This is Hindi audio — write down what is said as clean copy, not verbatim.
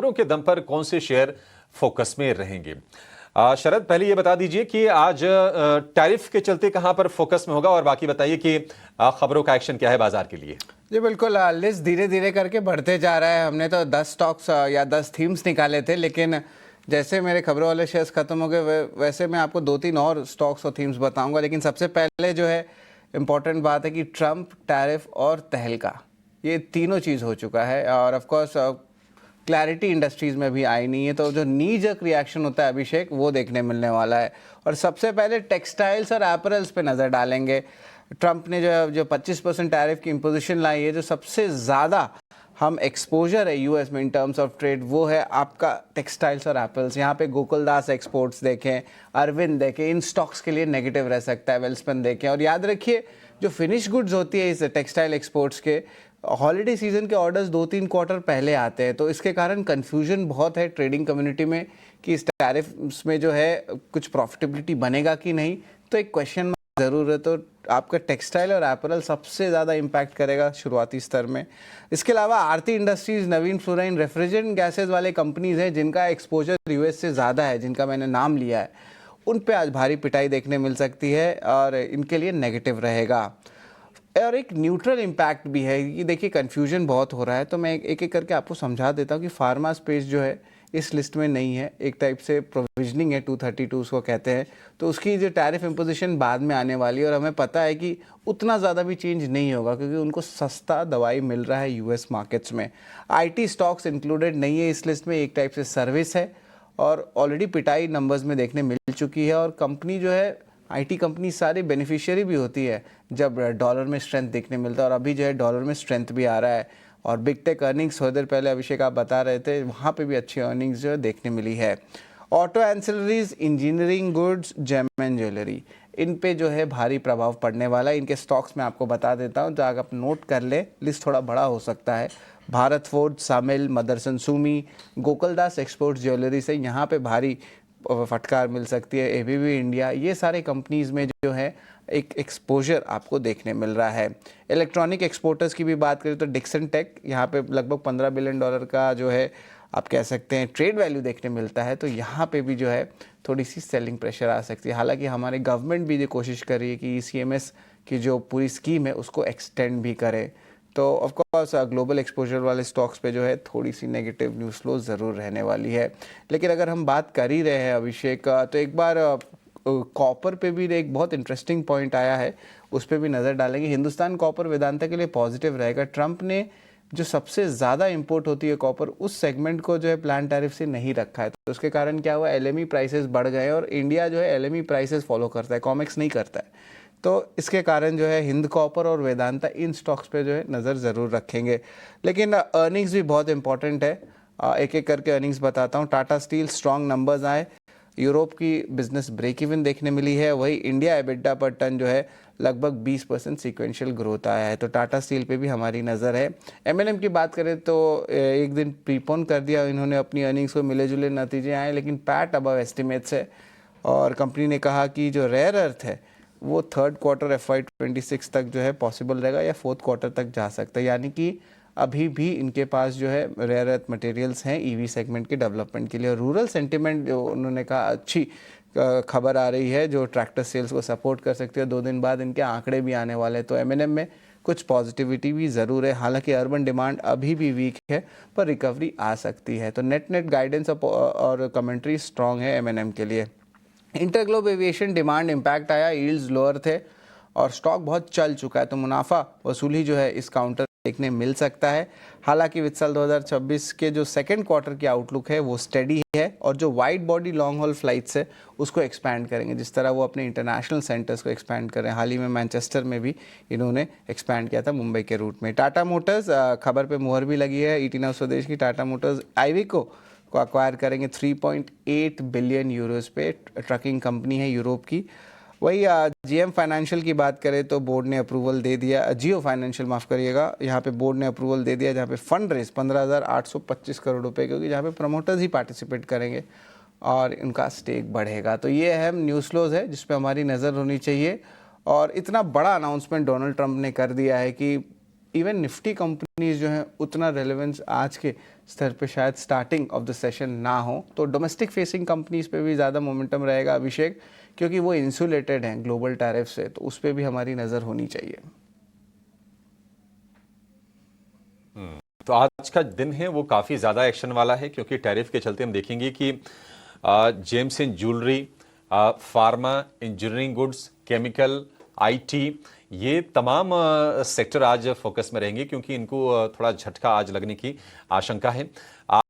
खबरों के दम पर कौन से शेयर फोकस में रहेंगे? शरद, पहले ये बता दीजिए कि आज टैरिफ के चलते कहां पर फोकस में होगा, और बाकी बताइए कि खबरों का एक्शन क्या है बाजार के लिए। जी बिल्कुल, लिस्ट धीरे धीरे करके बढ़ते जा रहा है। हमने तो 10 स्टॉक्स या 10 थीम्स निकाले थे, लेकिन जैसे मेरे खबरों वाले शेयर्स खत्म हो गए वैसे मैं आपको 2-3 और स्टॉक्स और थीम्स बताऊंगा। लेकिन सबसे पहले जो है इम्पॉर्टेंट बात है कि ट्रंप, टैरिफ और तहलका, ये तीनों चीज़ हो चुका है। और ऑफ कोर्स क्लैरिटी इंडस्ट्रीज़ में भी आई नहीं है, तो जो नी जर्क रिएक्शन होता है अभिषेक, वो देखने मिलने वाला है। और सबसे पहले टेक्सटाइल्स और एपरल्स पे नज़र डालेंगे। ट्रंप ने जो 25% टैरिफ की इम्पोजिशन लाई है, जो सबसे ज़्यादा हम एक्सपोजर है यूएस में इन टर्म्स ऑफ ट्रेड, वो है आपका टेक्सटाइल्स और एपल्स। यहाँ पे गोकुलदास एक्सपोर्ट्स देखें, अरविंद देखें, इन स्टॉक्स के लिए नेगेटिव रह सकता है। वेल्सपन देखें। और याद रखिए, जो फिनिश गुड्स होती है इस टेक्सटाइल एक्सपोर्ट्स के, हॉलीडे सीजन के ऑर्डर्स 2-3 क्वार्टर पहले आते हैं, तो इसके कारण कन्फ्यूजन बहुत है ट्रेडिंग कम्युनिटी में कि इस टैरिफ में जो है कुछ प्रॉफिटेबिलिटी बनेगा कि नहीं, तो एक क्वेश्चन मार्क ज़रूर है। तो आपका टेक्सटाइल और एपरल सबसे ज़्यादा इम्पैक्ट करेगा शुरुआती स्तर में। इसके अलावा आरती इंडस्ट्रीज़, नवीन फ्लोराइन, रेफ्रिजरेंट गैसेज वाले कंपनीज़ हैं जिनका एक्सपोजर यूएस से ज़्यादा है, जिनका मैंने नाम लिया है, उन पे आज भारी पिटाई देखने मिल सकती है और इनके लिए नेगेटिव रहेगा। और एक न्यूट्रल इम्पैक्ट भी है। ये देखिए, कन्फ्यूजन बहुत हो रहा है, तो मैं एक एक करके आपको समझा देता हूँ कि फार्मा स्पेस जो है इस लिस्ट में नहीं है। एक टाइप से प्रोविजनिंग है, 232 उसको कहते हैं, तो उसकी जो टैरिफ इम्पोजिशन बाद में आने वाली है। और हमें पता है कि उतना ज़्यादा भी चेंज नहीं होगा, क्योंकि उनको सस्ता दवाई मिल रहा है यूएस मार्केट्स में। आईटी स्टॉक्स इंक्लूडेड नहीं है इस लिस्ट में, एक टाइप से सर्विस है, और ऑलरेडी पिटाई नंबर्स में देखने मिल चुकी है। और कंपनी जो है, आईटी कंपनी सारी बेनिफिशियरी भी होती है जब डॉलर में स्ट्रेंथ देखने मिलता है, और अभी जो है डॉलर में स्ट्रेंथ भी आ रहा है। और बिग टेक अर्निंग्स थोड़ी देर पहले अभिषेक आप बता रहे थे, वहाँ पे भी अच्छी अर्निंग्स जो है देखने मिली है। Auto ancillaries, engineering goods, gem and jewellery, इन पे जो है भारी प्रभाव पड़ने वाला है। इनके स्टॉक्स मैं आपको बता देता हूँ, तो अगर आप नोट कर ले, लिस्ट थोड़ा बड़ा हो सकता है। भारत फोर्ज, सामिल, मदरसन सुमी, गोकुलदास एक्सपोर्ट्स ज्वेलरी से यहाँ पे भारी फटकार मिल सकती है। एबीबी इंडिया, ये सारे कंपनीज में जो है एक एक्सपोजर आपको देखने मिल रहा है। इलेक्ट्रॉनिक एक्सपोर्टर्स की भी बात करें तो डिक्सन टेक, यहाँ पे लगभग $15 बिलियन का जो है आप कह सकते हैं ट्रेड वैल्यू देखने मिलता है, तो यहाँ पे भी जो है थोड़ी सी सेलिंग प्रेशर आ सकती है। हालांकि हमारे गवर्नमेंट भी ये कोशिश कर रही है कि ईसीएमएस की जो पूरी स्कीम है उसको एक्सटेंड भी करे। तो ऑफ कोर्स ग्लोबल एक्सपोजर वाले स्टॉक्स पे जो है थोड़ी सी नेगेटिव न्यूज़ फ्लो ज़रूर रहने वाली है। लेकिन अगर हम बात कर ही रहे हैं अभिषेक, तो एक बार कॉपर पे भी एक बहुत इंटरेस्टिंग पॉइंट आया है, उस पर भी नज़र डालेंगे। हिंदुस्तान कॉपर वेदांता के लिए पॉजिटिव रहेगा। ट्रंप ने जो सबसे ज़्यादा इंपोर्ट होती है कॉपर, उस सेगमेंट को जो है प्लान टैरिफ से नहीं रखा है, तो उसके कारण क्या हुआ, एलएमई प्राइसेस बढ़ गए। और इंडिया जो है एलएमई प्राइसेस फॉलो करता है, कॉमेक्स नहीं करता है, तो इसके कारण जो है हिंद कॉपर और वेदांता, इन स्टॉक्स पे जो है नज़र ज़रूर रखेंगे। लेकिन अर्निंग्स भी बहुत इंपॉर्टेंट है, एक एक करके अर्निंग्स बताता हूँ। टाटा स्टील स्ट्रॉन्ग नंबर्स आए, यूरोप की बिजनेस ब्रेक इवन देखने मिली है, वही इंडिया एबिटा पर टन जो है लगभग 20% सीक्वेंशियल ग्रोथ आया है, तो टाटा स्टील पे भी हमारी नज़र है। एमएनएम की बात करें तो एक दिन प्रीपोन कर दिया इन्होंने अपनी अर्निंग्स को, मिले जुले नतीजे आए, लेकिन पैट अबव एस्टिमेट्स है। और कंपनी ने कहा कि जो रेयर अर्थ है वो थर्ड क्वार्टर FY26 तक जो है पॉसिबल रहेगा, या फोर्थ क्वार्टर तक जा सकता है। यानी कि अभी भी इनके पास जो है रेयर अर्थ मटेरियल्स हैं ईवी सेगमेंट के डेवलपमेंट के लिए। रूरल सेंटिमेंट जो उन्होंने कहा अच्छी खबर आ रही है, जो ट्रैक्टर सेल्स को सपोर्ट कर सकती है। 2 दिन बाद इनके आंकड़े भी आने वाले हैं, तो एमएनएम में कुछ पॉजिटिविटी भी ज़रूर है। हालांकि अर्बन डिमांड अभी भी वीक है, पर रिकवरी आ सकती है। तो नेट गाइडेंस और कमेंट्री स्ट्रॉन्ग है एमएनएम के लिए। इंटरग्लोब एविएशन डिमांड इम्पैक्ट आया, यील्ड्स लोअर थे और स्टॉक बहुत चल चुका है, तो मुनाफा वसूली जो है इस काउंटर देखने मिल सकता है। हालांकि वित्त साल 2026 के जो सेकंड क्वार्टर की आउटलुक है वो स्टेडी है, और जो wide body long haul flights है उसको एक्सपैंड करेंगे, जिस तरह वो अपने इंटरनेशनल सेंटर्स को एक्सपैंड कर रहे हैं। हाल ही में मैनचेस्टर में भी इन्होंने एक्सपैंड किया था, मुंबई के रूट में। टाटा मोटर्स खबर पे मुहर भी लगी है, ईटी नव स्वदेश की टाटा मोटर्स आईवीको को अक्वायर करेंगे 3.8 बिलियन यूरोस पे। ट्रकिंग कंपनी है यूरोप की। वही जीएम फाइनेंशियल की बात करें तो बोर्ड ने अप्रूवल दे दिया, जियो फाइनेंशियल माफ़ करिएगा, यहाँ पे बोर्ड ने अप्रूवल दे दिया, जहाँ पे फंड रेज 15,825 करोड़ रुपए, क्योंकि जहाँ पे प्रमोटर्स ही पार्टिसिपेट करेंगे और उनका स्टेक बढ़ेगा। तो ये अहम न्यूज़ फ्लोज है जिस पे हमारी नज़र होनी चाहिए। और इतना बड़ा अनाउंसमेंट डोनाल्ड ट्रंप ने कर दिया है कि इवन निफ्टी कंपनीज जो हैं उतना रेलेवेंस आज के स्तर पे शायद स्टार्टिंग ऑफ द सेशन ना हो, तो डोमेस्टिक फेसिंग कंपनीज पे भी ज़्यादा मोमेंटम रहेगा अभिषेक, क्योंकि वो इंसुलेटेड हैं ग्लोबल टैरिफ से, तो उस पर भी हमारी नज़र होनी चाहिए। तो आज का दिन है वो काफी ज्यादा एक्शन वाला है, क्योंकि टैरिफ के चलते हम देखेंगे कि James and jewellery, pharma, engineering goods, chemical, IT, ये तमाम सेक्टर आज फोकस में रहेंगे, क्योंकि इनको थोड़ा झटका आज लगने की आशंका है।